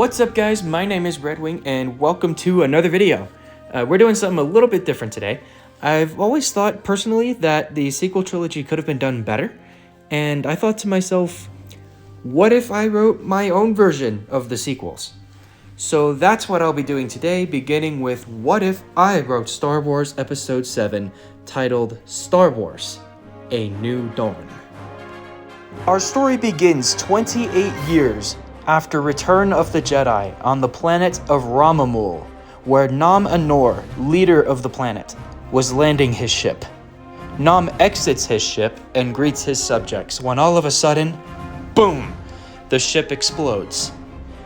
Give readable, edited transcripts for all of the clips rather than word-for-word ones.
What's up guys, my name is Redwing and welcome to another video. We're doing something a little bit different today. I've always thought personally that the sequel trilogy could have been done better, and I thought to myself, what if I wrote my own version of the sequels? So that's what I'll be doing today, beginning with what if I wrote Star Wars Episode 7, titled Star Wars: A New Dawn. Our story begins 28 years after Return of the Jedi on the planet of Ramomamu, where Nam Anor, leader of the planet, was landing his ship. Nam exits his ship and greets his subjects when all of a sudden, boom, the ship explodes,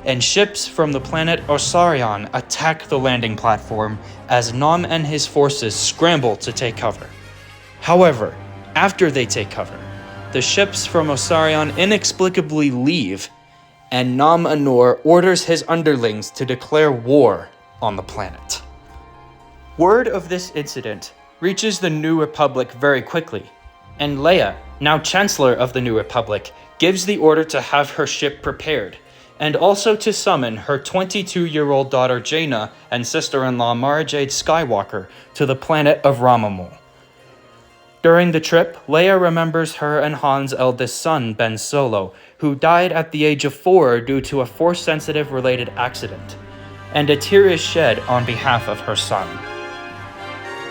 and ships from the planet Osarion attack the landing platform as Nam and his forces scramble to take cover. However, after they take cover, the ships from Osarion inexplicably leave, and Nam Anor orders his underlings to declare war on the planet. Word of this incident reaches the New Republic very quickly, and Leia, now Chancellor of the New Republic, gives the order to have her ship prepared, and also to summon her 22-year-old daughter Jaina and sister-in-law Mara Jade Skywalker to the planet of Ramomamu. During the trip, Leia remembers her and Han's eldest son, Ben Solo, who died at the age of 4 due to a Force-sensitive related accident, and a tear is shed on behalf of her son.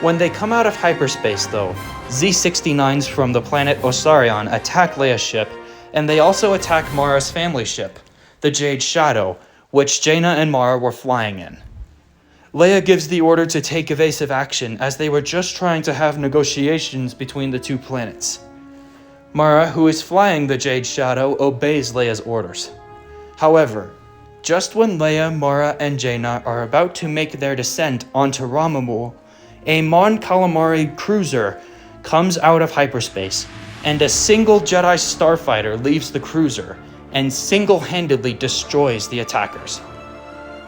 When they come out of hyperspace though, Z-69s from the planet Osarion attack Leia's ship, and they also attack Mara's family ship, the Jade Shadow, which Jaina and Mara were flying in. Leia gives the order to take evasive action as they were just trying to have negotiations between the two planets. Mara, who is flying the Jade Shadow, obeys Leia's orders. However, just when Leia, Mara, and Jaina are about to make their descent onto Ramomamu, a Mon Calamari cruiser comes out of hyperspace, and a single Jedi starfighter leaves the cruiser and single-handedly destroys the attackers.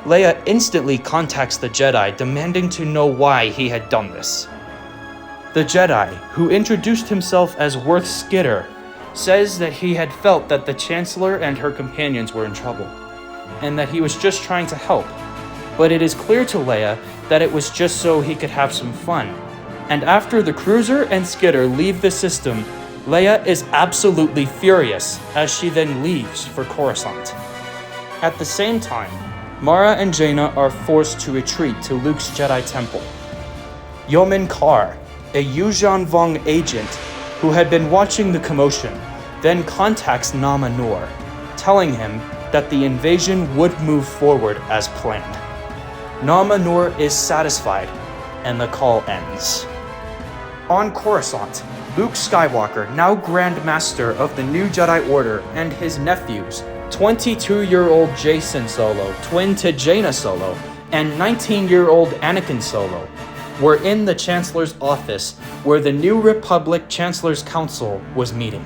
Leia instantly contacts the Jedi, demanding to know why he had done this. The Jedi, who introduced himself as Worth Skitter, says that he had felt that the Chancellor and her companions were in trouble, and that he was just trying to help, but it is clear to Leia that it was just so he could have some fun. And after the cruiser and Skitter leave the system, Leia is absolutely furious as she then leaves for Coruscant. At the same time, Mara and Jaina are forced to retreat to Luke's Jedi Temple. Yeoman Carr, a Yuuzhan Vong agent who had been watching the commotion, then contacts Nam Anor, telling him that the invasion would move forward as planned. Nam Anor is satisfied, and the call ends. On Coruscant, Luke Skywalker, now Grand Master of the New Jedi Order, and his nephews, 22-year-old Jacen Solo, twin to Jaina Solo, and 19-year-old Anakin Solo, were in the Chancellor's office where the New Republic Chancellor's Council was meeting.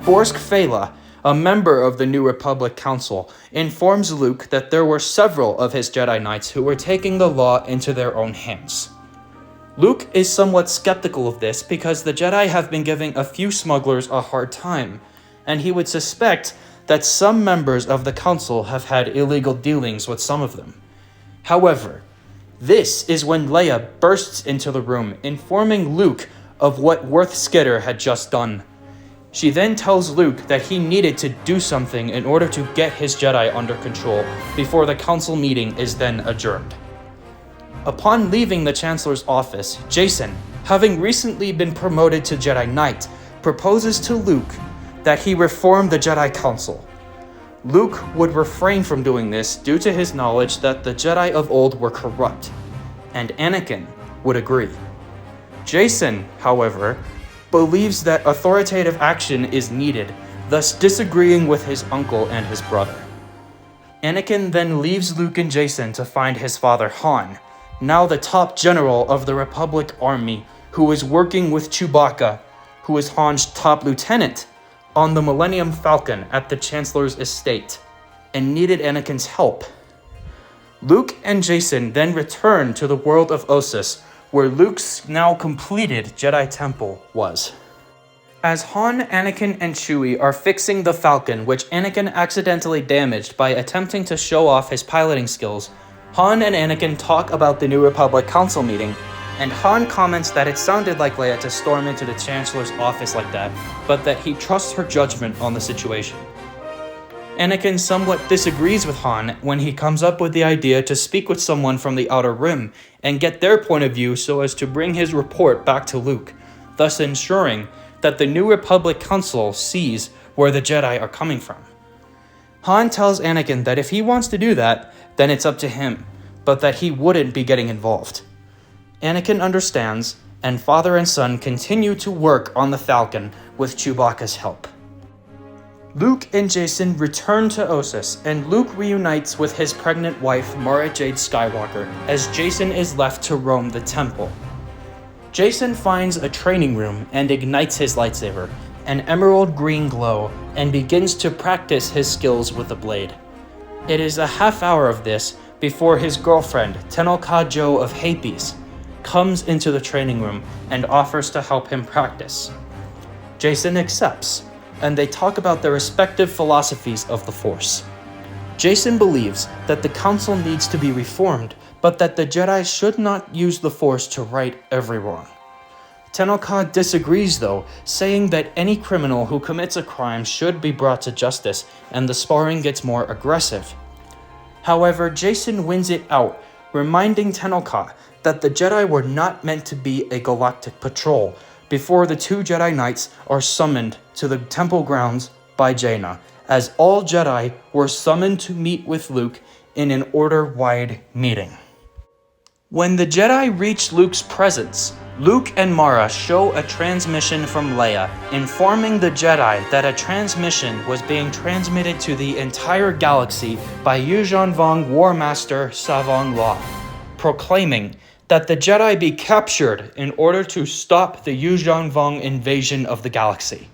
Borsk Fela, a member of the New Republic Council, informs Luke that there were several of his Jedi Knights who were taking the law into their own hands. Luke is somewhat skeptical of this because the Jedi have been giving a few smugglers a hard time, and he would suspect that some members of the council have had illegal dealings with some of them. However, this is when Leia bursts into the room, informing Luke of what Worth Skitter had just done. She then tells Luke that he needed to do something in order to get his Jedi under control before the council meeting is then adjourned. Upon leaving the Chancellor's office, Jacen, having recently been promoted to Jedi Knight, proposes to Luke that he reform the Jedi Council. Luke would refrain from doing this due to his knowledge that the Jedi of old were corrupt, and Anakin would agree. Jacen, however, believes that authoritative action is needed, thus disagreeing with his uncle and his brother. Anakin then leaves Luke and Jacen to find his father Han, now the top general of the Republic Army, who is working with Chewbacca, who is Han's top lieutenant, on the Millennium Falcon at the Chancellor's estate, and needed Anakin's help. Luke and Jacen then return to the world of Ossus, where Luke's now completed Jedi Temple was. As Han, Anakin, and Chewie are fixing the Falcon, which Anakin accidentally damaged by attempting to show off his piloting skills, Han and Anakin talk about the New Republic Council meeting, and Han comments that it sounded like Leia to storm into the Chancellor's office like that, but that he trusts her judgment on the situation. Anakin somewhat disagrees with Han when he comes up with the idea to speak with someone from the Outer Rim and get their point of view so as to bring his report back to Luke, thus ensuring that the New Republic Council sees where the Jedi are coming from. Han tells Anakin that if he wants to do that, then it's up to him, but that he wouldn't be getting involved. Anakin understands, and father and son continue to work on the Falcon with Chewbacca's help. Luke and Jacen return to Ossus, and Luke reunites with his pregnant wife, Mara Jade Skywalker, as Jacen is left to roam the temple. Jacen finds a training room and ignites his lightsaber, an emerald green glow, and begins to practice his skills with the blade. It is a half hour of this before his girlfriend, Tenel Ka Jo of Hapes, comes into the training room and offers to help him practice. Jacen accepts, and they talk about their respective philosophies of the Force. Jacen believes that the Council needs to be reformed, but that the Jedi should not use the Force to right every wrong. Tenel Ka disagrees though, saying that any criminal who commits a crime should be brought to justice, and the sparring gets more aggressive. However, Jacen wins it out, reminding Tenel Ka that the Jedi were not meant to be a galactic patrol before the two Jedi Knights are summoned to the temple grounds by Jaina, as all Jedi were summoned to meet with Luke in an order-wide meeting. When the Jedi reach Luke's presence, Luke and Mara show a transmission from Leia, informing the Jedi that a transmission was being transmitted to the entire galaxy by Yuuzhan Vong War Master Savong Law, proclaiming that the Jedi be captured in order to stop the Yuuzhan Vong invasion of the galaxy.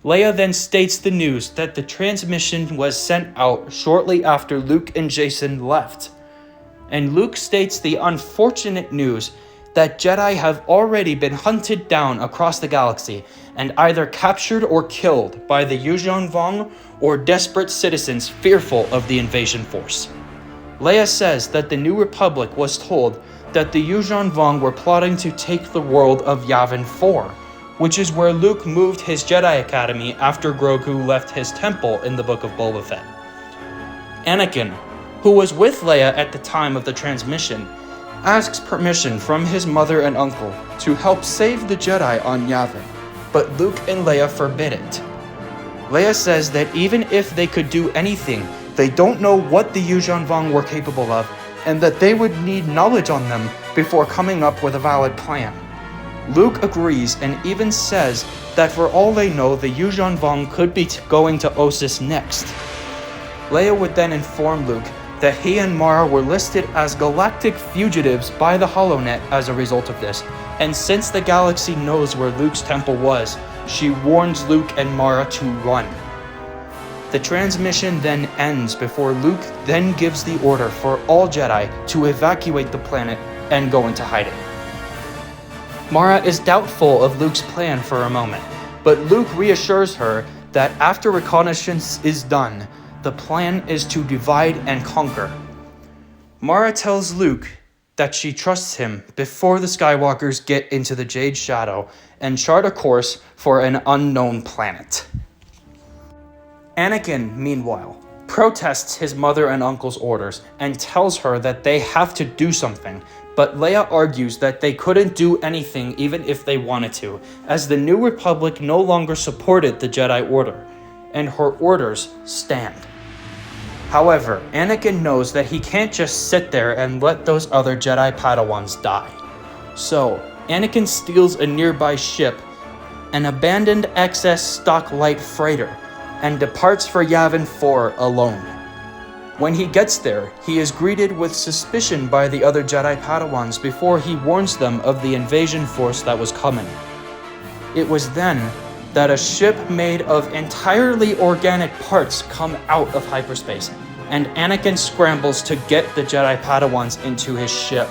Leia then states the news that the transmission was sent out shortly after Luke and Jacen left, and Luke states the unfortunate news that Jedi have already been hunted down across the galaxy and either captured or killed by the Yuuzhan Vong or desperate citizens fearful of the invasion force. Leia says that the New Republic was told that the Yuuzhan Vong were plotting to take the world of Yavin 4, which is where Luke moved his Jedi Academy after Grogu left his temple in the Book of Boba Fett. Anakin, who was with Leia at the time of the transmission, asks permission from his mother and uncle to help save the Jedi on Yavin, but Luke and Leia forbid it. Leia says that even if they could do anything, they don't know what the Yuuzhan Vong were capable of, and that they would need knowledge on them before coming up with a valid plan. Luke agrees and even says that for all they know, the Yuuzhan Vong could be going to Ossus next. Leia would then inform Luke that he and Mara were listed as galactic fugitives by the HoloNet as a result of this, and since the galaxy knows where Luke's temple was, she warns Luke and Mara to run. The transmission then ends before Luke then gives the order for all Jedi to evacuate the planet and go into hiding. Mara is doubtful of Luke's plan for a moment, but Luke reassures her that after reconnaissance is done, the plan is to divide and conquer. Mara tells Luke that she trusts him before the Skywalkers get into the Jade Shadow and chart a course for an unknown planet. Anakin, meanwhile, protests his mother and uncle's orders and tells her that they have to do something, but Leia argues that they couldn't do anything even if they wanted to, as the New Republic no longer supported the Jedi Order, and her orders stand. However, Anakin knows that he can't just sit there and let those other Jedi Padawans die. So, Anakin steals a nearby ship, an abandoned excess stock light freighter, and departs for Yavin 4 alone. When he gets there, he is greeted with suspicion by the other Jedi Padawans before he warns them of the invasion force that was coming. It was then that a ship made of entirely organic parts come out of hyperspace, and Anakin scrambles to get the Jedi Padawans into his ship.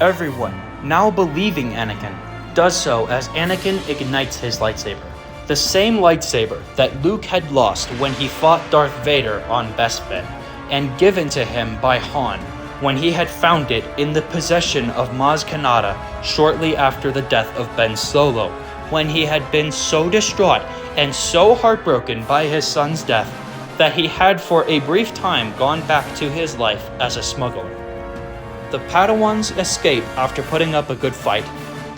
Everyone, now believing Anakin, does so as Anakin ignites his lightsaber. The same lightsaber that Luke had lost when he fought Darth Vader on Bespin, and given to him by Han when he had found it in the possession of Maz Kanata shortly after the death of Ben Solo, when he had been so distraught and so heartbroken by his son's death that he had for a brief time gone back to his life as a smuggler. The Padawans escape after putting up a good fight,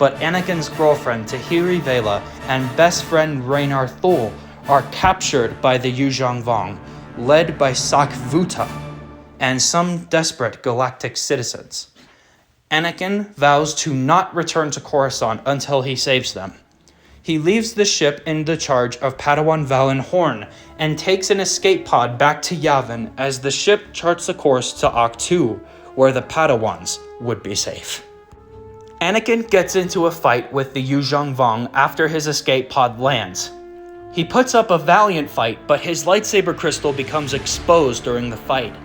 but Anakin's girlfriend Tahiri Vela and best friend Raynar Thul are captured by the Yuuzhan Vong, led by Sak Vuta and some desperate galactic citizens. Anakin vows to not return to Coruscant until he saves them. He leaves the ship in the charge of Padawan Valen Horn and takes an escape pod back to Yavin as the ship charts a course to Ahch-To, where the Padawans would be safe. Anakin gets into a fight with the Yuuzhan Vong after his escape pod lands. He puts up a valiant fight, but his lightsaber crystal becomes exposed during the fight,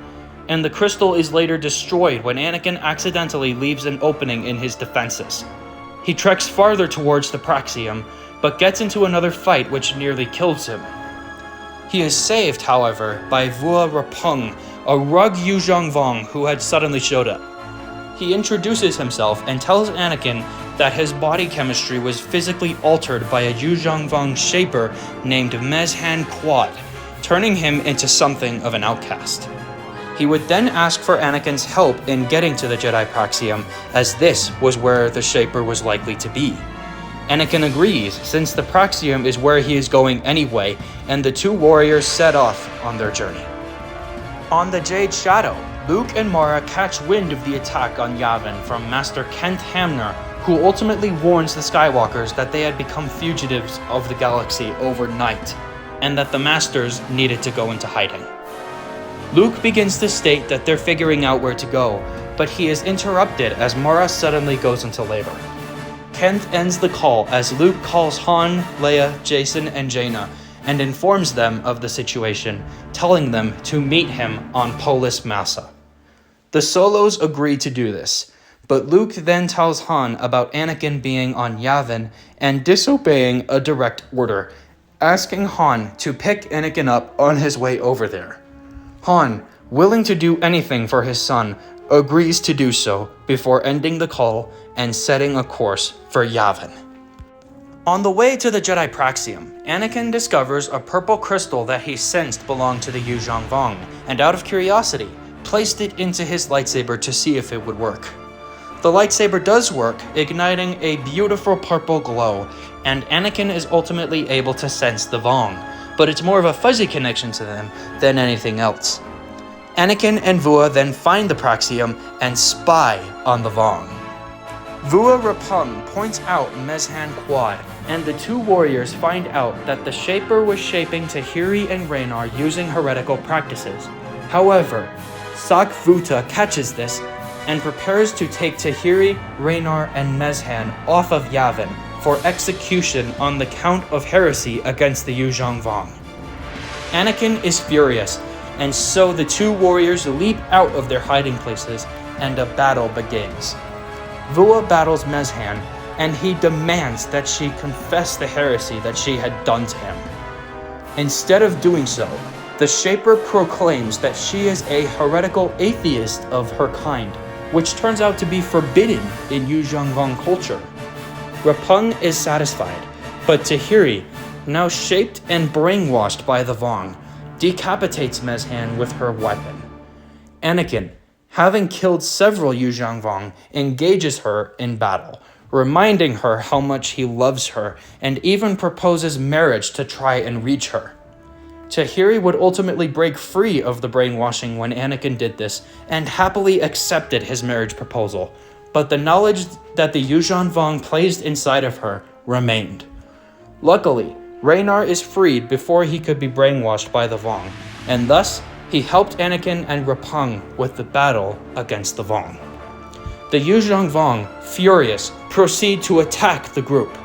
and the crystal is later destroyed when Anakin accidentally leaves an opening in his defenses. He treks farther towards the Praxium, but gets into another fight which nearly kills him. He is saved, however, by Vua Rapung, a rogue Yuuzhan Vong who had suddenly showed up. He introduces himself and tells Anakin that his body chemistry was physically altered by a Yuuzhan Vong shaper named Mezhan Quad, turning him into something of an outcast. He would then ask for Anakin's help in getting to the Jedi Praxium, as this was where the shaper was likely to be. Anakin agrees, since the Praxium is where he is going anyway, and the two warriors set off on their journey. On the Jade Shadow, Luke and Mara catch wind of the attack on Yavin from Master Kent Hamner, who ultimately warns the Skywalkers that they had become fugitives of the galaxy overnight, and that the Masters needed to go into hiding. Luke begins to state that they're figuring out where to go, but he is interrupted as Mara suddenly goes into labor. Kent ends the call as Luke calls Han, Leia, Jason, and Jaina and informs them of the situation, telling them to meet him on Polis Massa. The Solos agree to do this, but Luke then tells Han about Anakin being on Yavin and disobeying a direct order, asking Han to pick Anakin up on his way over there. Han, willing to do anything for his son, agrees to do so before ending the call and setting a course for Yavin. On the way to the Jedi Praxium, Anakin discovers a purple crystal that he sensed belonged to the Yuuzhan Vong, and out of curiosity, placed it into his lightsaber to see if it would work. The lightsaber does work, igniting a beautiful purple glow, and Anakin is ultimately able to sense the Vong, but it's more of a fuzzy connection to them than anything else. Anakin and Vua then find the Praxium and spy on the Vong. Vua Rapung points out Mezhan Quad, and the two warriors find out that the Shaper was shaping Tahiri and Raynar using heretical practices. However, Sak Vuta catches this and prepares to take Tahiri, Raynar, and Mezhan off of Yavin for execution on the count of heresy against the Yuuzhan Vong. Anakin is furious, and so the two warriors leap out of their hiding places and a battle begins. Vua battles Mezhan, and he demands that she confess the heresy that she had done to him. Instead of doing so, the Shaper proclaims that she is a heretical atheist of her kind, which turns out to be forbidden in Yuuzhan Vong culture. Rapung is satisfied, but Tahiri, now shaped and brainwashed by the Vong, decapitates Mezhan with her weapon. Anakin, having killed several Yuuzhan Vong, engages her in battle, reminding her how much he loves her and even proposes marriage to try and reach her. Tahiri would ultimately break free of the brainwashing when Anakin did this and happily accepted his marriage proposal, but the knowledge that the Yuuzhan Vong placed inside of her remained. Luckily, Raynar is freed before he could be brainwashed by the Vong, and thus he helped Anakin and Rapung with the battle against the Vong. The Yuuzhan Vong, furious, proceed to attack the group,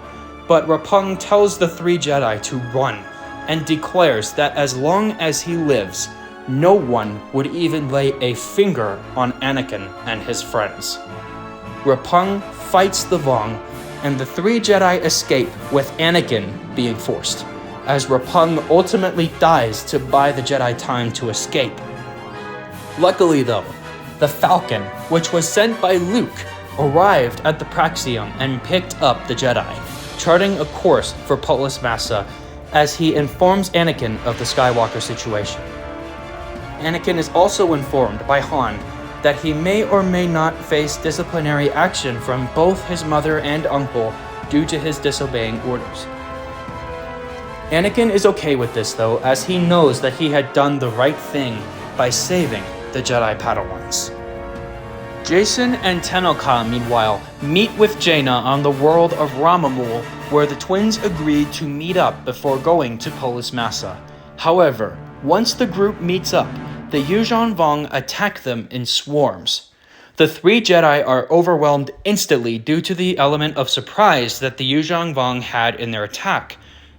but Rapung tells the three Jedi to run and declares that as long as he lives, no one would even lay a finger on Anakin and his friends. Rapung fights the Vong, and the three Jedi escape with Anakin being forced, as Rapung ultimately dies to buy the Jedi time to escape. Luckily though, the Falcon, which was sent by Luke, arrived at the Praxium and picked up the Jedi, charting a course for Polis Massa as he informs Anakin of the Skywalker situation. Anakin is also informed by Han that he may or may not face disciplinary action from both his mother and uncle due to his disobeying orders. Anakin is okay with this though, as he knows that he had done the right thing by saving the Jedi Padawans. Jacen and Tenoka, meanwhile, meet with Jaina on the world of Ramomamu, where the twins agreed to meet up before going to Polis Massa. However, once the group meets up, the Yuuzhan Vong attack them in swarms. The three Jedi are overwhelmed instantly due to the element of surprise that the Yuuzhan Vong had in their attack,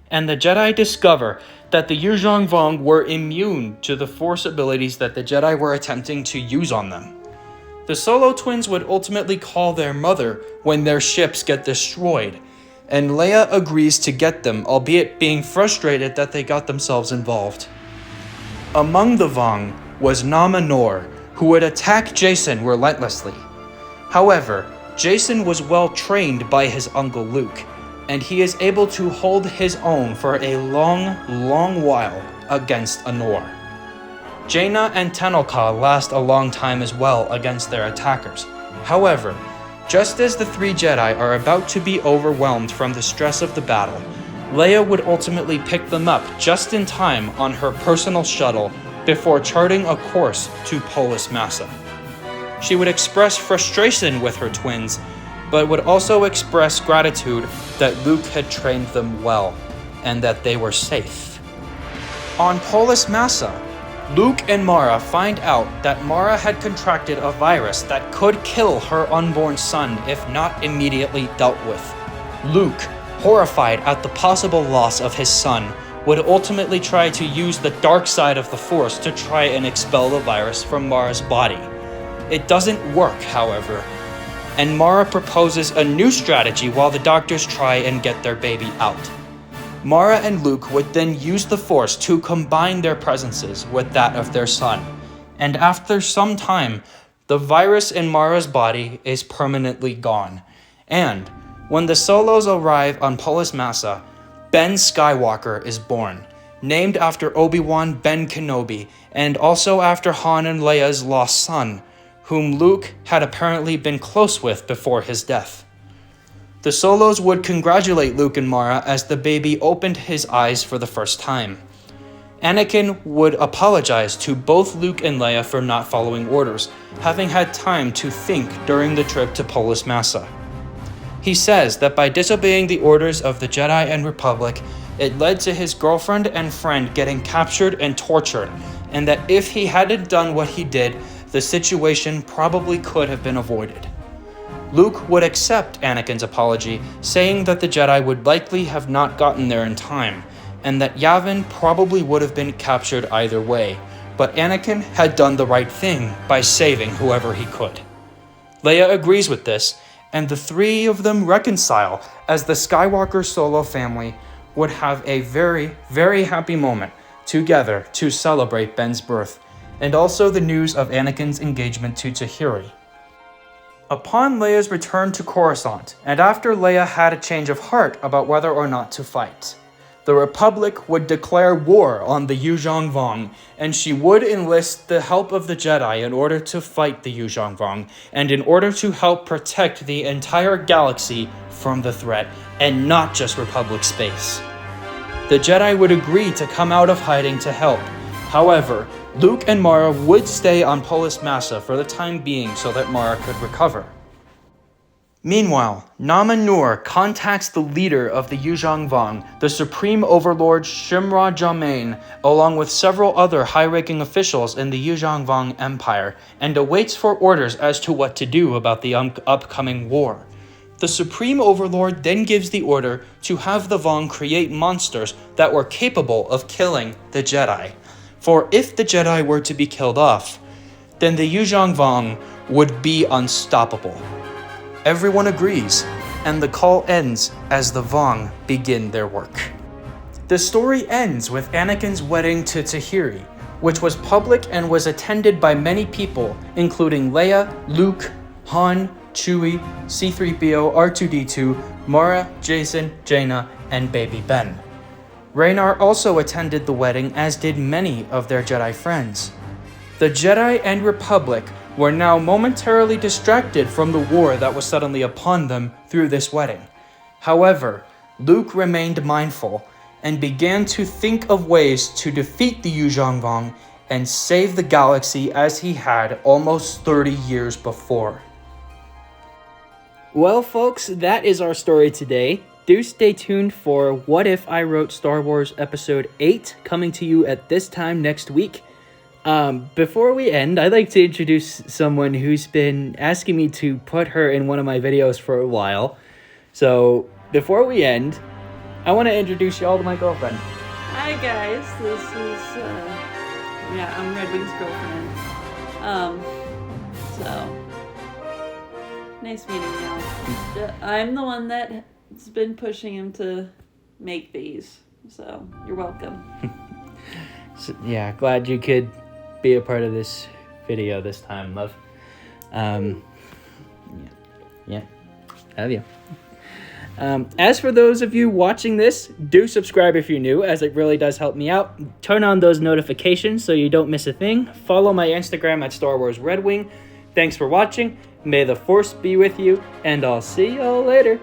and the Jedi discover that the Yuuzhan Vong were immune to the Force abilities that the Jedi were attempting to use on them. The Solo twins would ultimately call their mother when their ships get destroyed, and Leia agrees to get them, albeit being frustrated that they got themselves involved. Among the Vong was Nama Nor, who would attack Jacen relentlessly. However, Jacen was well trained by his uncle Luke, and he is able to hold his own for a long while against Anor. Jaina and Tenoka last a long time as well against their attackers. However, just as the three Jedi are about to be overwhelmed from the stress of the battle, Leia would ultimately pick them up just in time on her personal shuttle before charting a course to Polis Massa. She would express frustration with her twins, but would also express gratitude that Luke had trained them well, and that they were safe. On Polis Massa, Luke and Mara find out that Mara had contracted a virus that could kill her unborn son if not immediately dealt with. Luke, horrified at the possible loss of his son, would ultimately try to use the dark side of the Force to try and expel the virus from Mara's body. It doesn't work, however, and Mara proposes a new strategy while the doctors try and get their baby out. Mara and Luke would then use the Force to combine their presences with that of their son, and after some time, the virus in Mara's body is permanently gone. And when the Solos arrive on Polis Massa, Ben Skywalker is born, named after Obi-Wan Ben Kenobi, and also after Han and Leia's lost son, whom Luke had apparently been close with before his death. The Solos would congratulate Luke and Mara as the baby opened his eyes for the first time. Anakin would apologize to both Luke and Leia for not following orders, having had time to think during the trip to Polis Massa. He says that by disobeying the orders of the Jedi and Republic, it led to his girlfriend and friend getting captured and tortured, and that if he hadn't done what he did, the situation probably could have been avoided. Luke would accept Anakin's apology, saying that the Jedi would likely have not gotten there in time, and that Yavin probably would have been captured either way, but Anakin had done the right thing by saving whoever he could. Leia agrees with this, and the three of them reconcile as the Skywalker Solo family would have a very happy moment together to celebrate Ben's birth, and also the news of Anakin's engagement to Tahiri. Upon Leia's return to Coruscant, and after Leia had a change of heart about whether or not to fight, the Republic would declare war on the Yuuzhan Vong, and she would enlist the help of the Jedi in order to fight the Yuuzhan Vong, and in order to help protect the entire galaxy from the threat, and not just Republic space. The Jedi would agree to come out of hiding to help. However, Luke and Mara would stay on Polis Massa for the time being so that Mara could recover. Meanwhile, Nama Nur contacts the leader of the Yuuzhan Vong, the Supreme Overlord Shimra Jamain, along with several other high-ranking officials in the Yuuzhan Vong Empire, and awaits for orders as to what to do about the upcoming war. The Supreme Overlord then gives the order to have the Vong create monsters that were capable of killing the Jedi. For if the Jedi were to be killed off, then the Yuuzhan Vong would be unstoppable. Everyone agrees, and the call ends as the Vong begin their work. The story ends with Anakin's wedding to Tahiri, which was public and was attended by many people, including Leia, Luke, Han, Chewie, C-3PO, R2-D2, Mara, Jason, Jaina, and Baby Ben. Raynar also attended the wedding, as did many of their Jedi friends. The Jedi and Republic were now momentarily distracted from the war that was suddenly upon them through this wedding. However, Luke remained mindful and began to think of ways to defeat the Yuuzhan Vong and save the galaxy as he had almost 30 years before. Well, folks, that is our story today. Do stay tuned for What If I Wrote Star Wars Episode 8, coming to you at this time next week. Before we end, I'd like to introduce someone who's been asking me to put her in one of my videos for a while. So, before we end, I want to introduce y'all to my girlfriend. Hi guys, this is, I'm Red Wing's girlfriend. So, nice meeting y'all. I'm the one that's been pushing him to make these, so you're welcome. So, yeah, glad you could be a part of this video this time, love. Yeah, love you. As for those of you watching this, do subscribe if you're new, as it really does help me out. Turn on those notifications so you don't miss a thing. Follow my Instagram at Star Wars Red Wing. Thanks for watching. May the Force be with you, and I'll see y'all later.